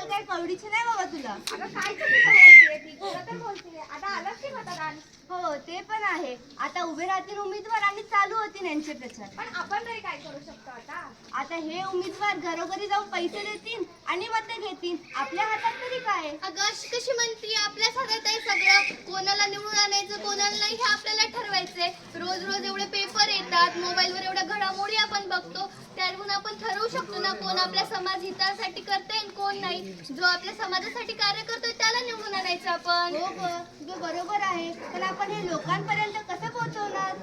आजकाल काय कवडीची नाही बाबा तुला. अगं काय चुकीचं बोलतेय ती, खरं तर बोलतेय. आता आलंच की मतदान. हो ते पण आहे. आता उभे राहतील उमेदवार आणि चालू होतील यांचे प्रचार. पण आपण तरी काय करू शकतो आता? आता हे उमेदवार घरोघरी जाऊन पैसे देतील आणि मतं घेतील. आपल्या हातात तरी काय? अगं अशी कशी म्हणती, आपल्याच हातात आहे सगळं. कोणाला निवडून आणायचं कोणाला नाही हे आपल्याला ठरवायचंय. रोज रोज एवढे पेपर येतात, मोबाईलवर एवढ्या घडामोडी आपण बघतो, त्यावरून आपण ठरवू शकतो ना कोण आपल्या समाज हितासाठी करतंय आणि कोण नाही. जो आपल्या समाजासाठी कार्य करतोय त्याला निवडून आणायचं आपण. हो ग, तुझं बरोबर आहे. पण आपण हे लोकांपर्यंत कसं पोहोचवणार?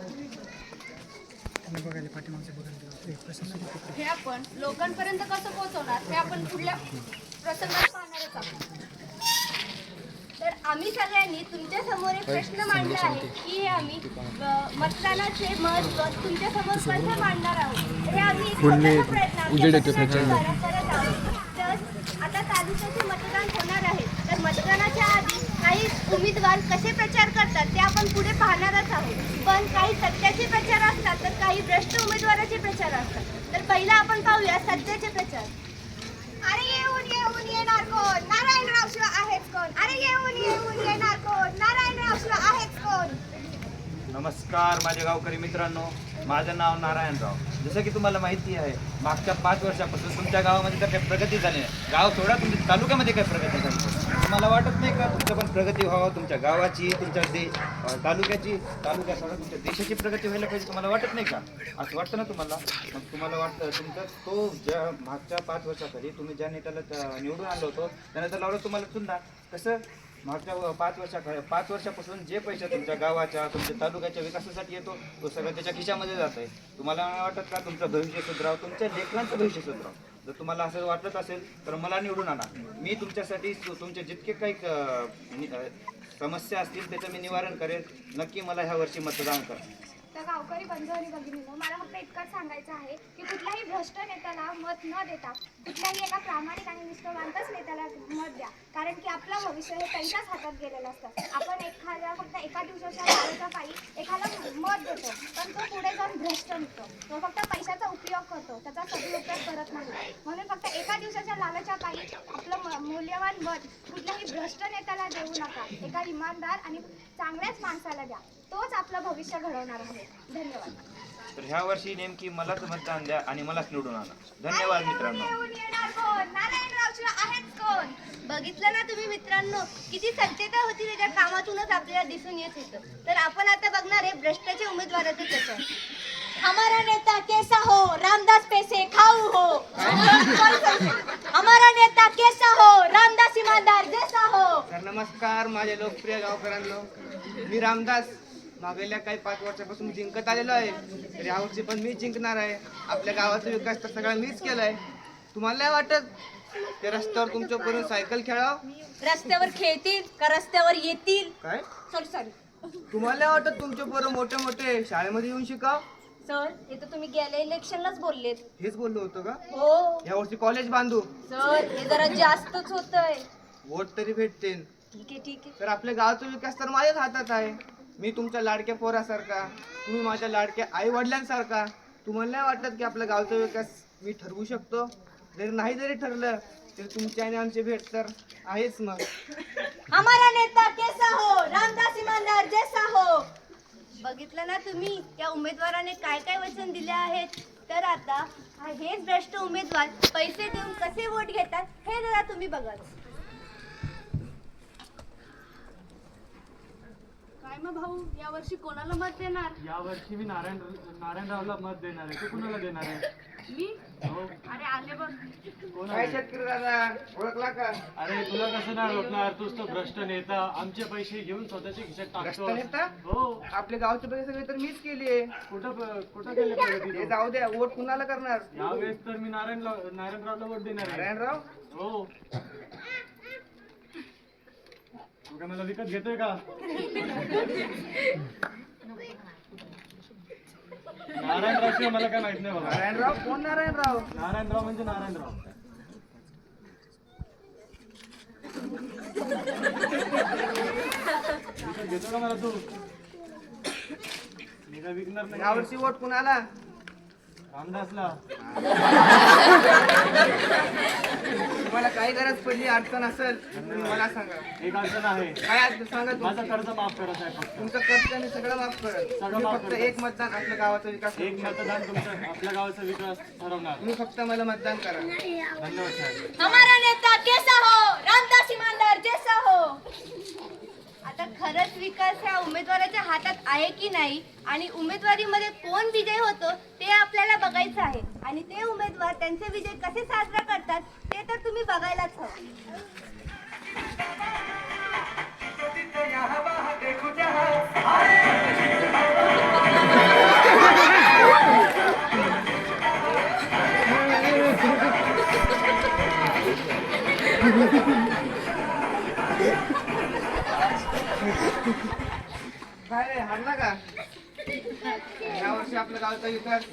हे आपण लोकांपर्यंत कसं पोहोचवणार हे आपण पुढल्या प्रसंगात पाहणारच आहोत. तर आम्ही सगळ्यांनी तुमच्या समोर एक प्रश्न मांडला आहे की हे आम्ही मतदानाचे महत्त्व तुमच्या समोर कसं मांडणार आहोत. हे आम्ही एक छोटासा प्रयत्न आमच्या पत्रकारांद्वारे करत आहोत. तर आता तालुक्याचे मतदान होणार आहे. तर मतदानाच्या आधी काही उमेदवार कसे प्रचार करतात ते आपण पुढे पाहणारच आहोत. पण काही सत्याचे प्रचार असतात तर काही भ्रष्ट उमेदवाराचे प्रचार असतात. तर पहिला आपण पाहूया सत्याचे प्रचार. अरे येऊन येऊन येणार कोण, नारायणराव शिवाय आहेच कोण. अरे येऊन येऊन येणार कोण, नारायणराव शिवाय आहेच कोण. नमस्कार माझे गावकरी मित्रांनो, माझं नाव नारायणराव. जसं की तुम्हाला माहिती आहे, मागच्या 5 वर्षापासून तुमच्या गावामध्ये तर काही प्रगती झाली नाही. गाव सोडा, तुमच्या तालुक्यामध्ये काही प्रगती झाली. तुम्हाला वाटत नाही का तुमचं पण प्रगती व्हावं, तुमच्या गावाची, तुमच्या तालुक्याची, तालुक्या सोडा तुमच्या देशाची प्रगती व्हायला पाहिजे. तुम्हाला वाटत नाही का? असं वाटतं ना तुम्हाला? मग तुम्हाला वाटतं तुमचा तो ज्या मागच्या 5 वर्षाखाली तुम्ही ज्या नेत्याला निवडून आणलं होतं त्या नेत्याला लावलं तुम्हाला चुनणार. कसं मागच्या 5 वर्षापासून जे पैसे तुमच्या गावाच्या तुमच्या तालुक्याच्या विकासासाठी येतो तो सगळं त्याच्या खिशामध्ये जात आहे. तुम्हाला नाही वाटत का तुमचं भविष्य सुधराव, तुमच्या लेकरांचं भविष्य सुधराव? जर तुम्हाला असं वाटत असेल तर मला निवडून आणा. मी तुमच्यासाठी तुमचे जितके काही समस्या असतील त्याचं मी निवारण करेल. नक्की मला ह्या वर्षी मतदान करा. तर गावकरी बंधू आणि भगिनींनो, मला फक्त इतकंच सांगायचं आहे की कुठल्याही भ्रष्ट नेत्याला मत न देता कुठल्याही एका प्रामाणिक आणि निष्ठावंतच नेत्याला मत द्या. कारण की आपलं भविष्य हे त्यांच्याच हातात गेलेलं असतं. आपण फक्त एका दिवसाच्या लालच्या पायी एखादा मत देतो, पण तो पुढे जाऊन भ्रष्ट निघतो. तो फक्त पैशाचा उपयोग करतो, त्याचा सदुपयोग करत नाही. म्हणून फक्त एका दिवसाच्या लालच्या पायी आपलं मूल्यवान मत कुठल्याही भ्रष्ट नेत्याला देऊ नका. एका इमानदार आणि चांगल्याच माणसाला द्या. तोच आपलं भविष्य घडवणार आहे. धन्यवाद. तर ह्या वर्षी नेमकी मलाच मतदान द्या आणि मलाच निवडून आणा. धन्यवाद मित्रांनो. बघितलं ना तुम्ही मित्रांनो, किती सत्यता होती त्याच्या कामातूनच आपल्याला दिसून येत होतं. तर आपण आता बघणार आहे भ्रष्टाचे उमेदवाराचे प्रचार. हमारा नेता कैसा हो, रामदास पैसे खाऊ हो. हमारा नेता कैसा हो, रामदास ईमानदार जैसा हो. तर नमस्कार माझ्या लोकप्रिय गावकऱ्यांनो, मी रामदास मागल्या काही 5 वर्षापासून जिंकत आलेलो आहे. तर यावर्षी पण मी जिंकणार आहे. आपल्या गावाचा विकास तर सगळा मीच केलाय. तुम्हाला नाही वाटत ते रस्त्यावर तुमच्यापर्यंत सायकल खेळाव? रस्त्यावर खेळतील का रस्त्यावर येतील? काय सॉरी तुम्हाला नाही वाटत तुमचे पोरं मोठे मोठे शाळेमध्ये येऊन शिकाव? सर, हे तर तुम्ही गेल्या इलेक्शनलाच बोललेत. हेच बोललो होतो का? हो यावर्षी कॉलेज बांधू. सर, हे जरा जास्तच होतंय. वोट तरी भेटते. ठीक आहे. तर आपल्या गावाचा विकास तर माझ्याच हातात आहे. मी तुमच्या लाडक्या पोरासारखा, तुम्ही माझ्या लाडक्या आई वडिलांसारखा. तुम्हाला नाही वाटत की आपल्या गावचा विकास मी ठरवू शकतो? जरी ठरलं तरी तुमची आणि आमची भेट तर आहेच. मग हमारा नेता कैसा हो, रामदास ईमानदार जैसा हो. बघितलं ना तुम्ही त्या उमेदवाराने काय काय वचन दिले आहेत. तर आता हेच भ्रष्ट उमेदवार पैसे देऊन कसे वोट घेतात हे जरा तुम्ही बघा. काय मग भाऊ, या वर्षी कोणाला मत देणार? यावर्षी मी नारायणरावला मत देणार आहे. तू कुणाला देणार आहे? मी? हो. अरे आले बघ. कोण काय आहे? शेतकरी दादा, ओळखला का? अरे तुला कसं नाही ओळखणार? तूच तो भ्रष्ट नेता, आमचे पैसे घेऊन स्वतःच्या खिशात भ्रष्ट टाकतो. नेता? हो. आपल्या गावचे पैसे सगळे तर मीच केले. कुठं केले प्रगती हे तू? जाऊ द्या, वोट कुणाला करणार? यावेळेस तर मी नारायणरावला वोट देणार आहे. नारायणराव? हो. तू काय मला विकत घेतोय का? नारायणराव शिवाय मला काय माहित नाही बघा. नारायणराव? कोण नारायणराव? नारायणराव म्हणजे नारायणराव. विकत घेतो का मला तू? मी काय विकणार नाही. यावर्षी वोट कुणाला? रामदासला. तुम्हाला काही गरज पडली अडचण असेल तुम्ही मला सांगा. एक अडचण आहे, काय अडचण सांगा माझं तुमची. कर्ज माफ करत आहे फक्त. तुमचं कर्ज मी सगळं माफ करत. सगळं तुम्ही माफ फक्त करतो. एक मतदान आपल्या गावाचा विकास एक करू. मतदान तुमचं आपल्या गावाचा विकास ठरवणार. तुम्ही फक्त मला मतदान करा. धन्यवाद साहेब. हमारा नेता कैसा हो, रामदास ईमानदार जैसा हो. आता खरंच विकास ह्या उमेदवाराच्या हातात आहे की नाही आणि उमेदवारीमध्ये कोण विजय होतो ते आपल्याला बघायचं आहे आणि ते उमेदवार त्यांचे विजय कसे साजरा करतात ते तर तुम्ही बघायलाच हवं. काय रे हारला का? यावर्षी आपल्या गावचा विकास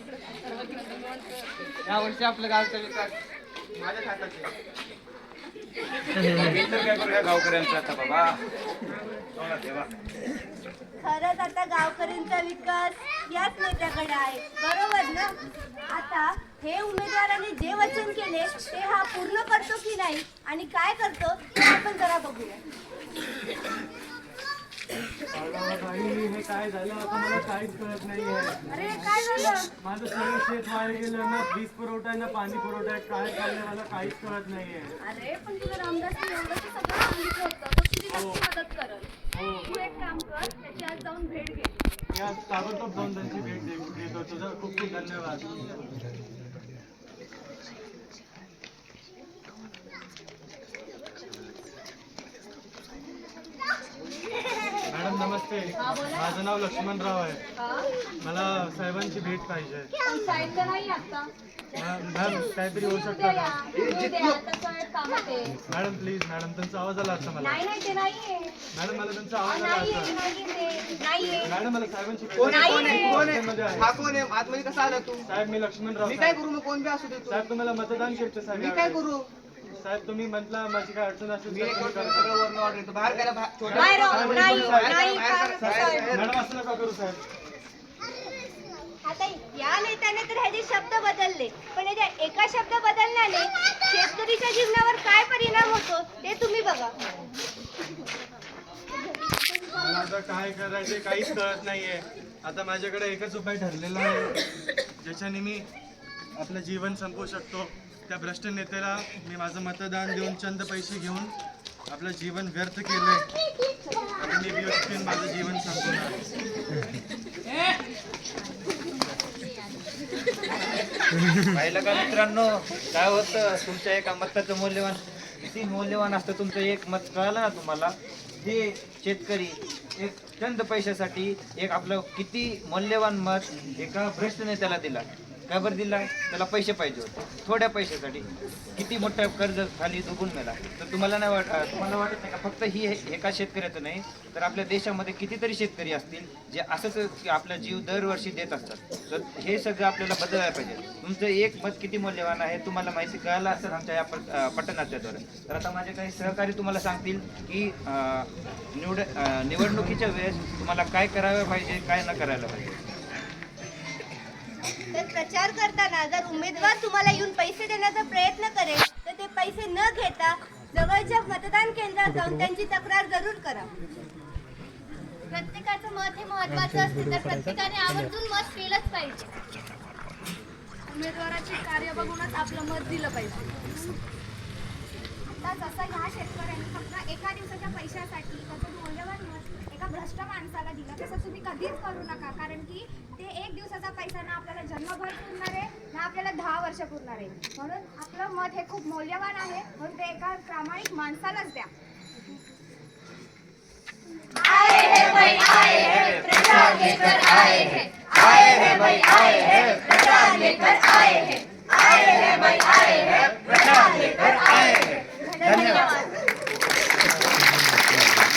माझ्या हातात आहे. हे तर काय करूया गावकऱ्यांचं आता बाबा. हो ना देवा. खरंच आता गावकऱ्यांचा विकास याच नेत्याकडे आहे, बरोबर ना? आता हे उमेदवाराने जे वचन केले ते हा पूर्ण करतो की नाही आणि काय करतो ते आपण जरा बघूया. बाई, हे काय झालं आता मला काहीच कळत नाहीये. अरे काय झालं? माझं सगळं शेत वाया गेलं ना, वीज पुरवठा आहे ना पाणी पुरवठा आहे, काय चाललंय मला काहीच कळत नाहीये. अरे पण तुला रामदासने एवढं तर सगळं सांगितलं होतं तो तुझी नक्की मदत करल. हो, तू एक काम कर, त्याची आज जाऊन भेट घे. मी आज ताबडतोब जाऊन त्यांची भेट देतो. तुझं खूप खूप धन्यवाद. मॅडम नमस्ते, माझं नाव लक्ष्मणराव आहे. मला साहेबांची भेट पाहिजे. साहेब तर नाही आता. मॅम काहीतरी होऊ शकतं का? आता साहेब कामात आहे. मॅडम प्लीज मॅडम, त्यांचा आवाज आला असता मला. नाही ते नाहीये. मॅडम मला त्यांचा आवाज आला असता. नाहीये. मॅडम मला साहेबांची भेट कोण आहे? पाहिजे. कोण मध्ये आहे? आहे. हा कोण आहे? आतमध्ये कसा आला तू? साहेब मी लक्ष्मणराव मी काय साहेब. करू मग? कोण बी असू दे तू. साहेब तुम्हाला मतदान केलं साहेब मी काय यावेळेस. करू? साहेब तुम्ही म्हटलं माझी काय अडचण असेल मी तर एक तुम्ही सगळं करा. वरनं ऑर्डर येतो. बाहेर गेला छोटा. बाहेर राहू. साहेब, नाही, साहेब, नाही, बाहेर काय- करा. बाहेर- मॅडम असं नका करू साहेब. आता या नेत्याने तर ह्याचे शब्द बदलले, पण याच्या एका शब्द बदलण्याने शेतकरीच्या जीवनावर काय परिणाम होतो ते तुम्ही बघा. मला आता काय करायचे काहीच कळत नाहीये. आता माझ्याकडे एकच उपाय ठरलेला आहे ज्याच्याने मी आपलं जीवन संपवू शकतो. त्या भ्रष्ट नेत्याला मी माझं मतदान देऊन चंद पैसे घेऊन आपलं जीवन व्यर्थ केलंय आणि मी व्यवस्थित माझं जीवन संपवणार. पाहिलं का मित्रांनो, काय होतं तुमच्या एका मताचं मूल्यवान किती मौल्यवान असतं. तुमचं एक मत कळलं ना तुम्हाला. हे शेतकरी एक चंद पैशासाठी एक आपलं किती मौल्यवान मत एका भ्रष्ट नेत्याला दिला. का बरं दिला? त्याला पैसे पाहिजे होते. थोड्या पैशासाठी किती मोठं कर्ज खाली डुबून गेला. तर तुम्हाला वाटत नाही का फक्त ही एका शेतकऱ्याचं नाही तर आपल्या देशामध्ये कितीतरी शेतकरी असतील जे असंच आपला जीव दरवर्षी देत असतात. तर हे सगळं आपल्याला बदलायला पाहिजे. तुमचं एक मत किती मौल्यवान आहे तुम्हाला माहिती कळालं असेल आमच्या या पట్టणाच्याद्वारे. तर आता माझे काही सहकारी तुम्हाला सांगतील की निवडणुकीच्या वेळेस तुम्हाला काय करायला पाहिजे काय न करायला पाहिजे. तर प्रचार करताना जर उमेदवार तुम्हाला येऊन पैसे देण्याचा प्रयत्न करेल तर ते पैसे न घेता जवळच्या मतदान केंद्रात जाऊन त्यांची तक्रार जरूर करा. प्रत्येकाचं मत हे महत्वाचं असते तर प्रत्येकाने आवर्जून मत केलंच पाहिजे. उमेदवाराचे कार्य बघूनच आपलं मत दिलं पाहिजे. आता जसं ह्या शेतकऱ्यांनी फक्त एका दिवसाच्या पैशासाठी त्याचं मौल्यवान मत एका भ्रष्ट माणसाला दिलं तसं तुम्ही कधीच करू नका. कारण की ते एक दिवसाचा पैसा ना आपल्याला जन्मभर पुरणार आहे ना आपल्याला 10 वर्ष पुरणार आहे. म्हणून आपलं मत हे खूप मौल्यवान आहे. म्हणून ते एका प्रामाणिक माणसालाच द्या. आए है भाई आए है प्रचार लेकर आए हैं. आए है भाई आए है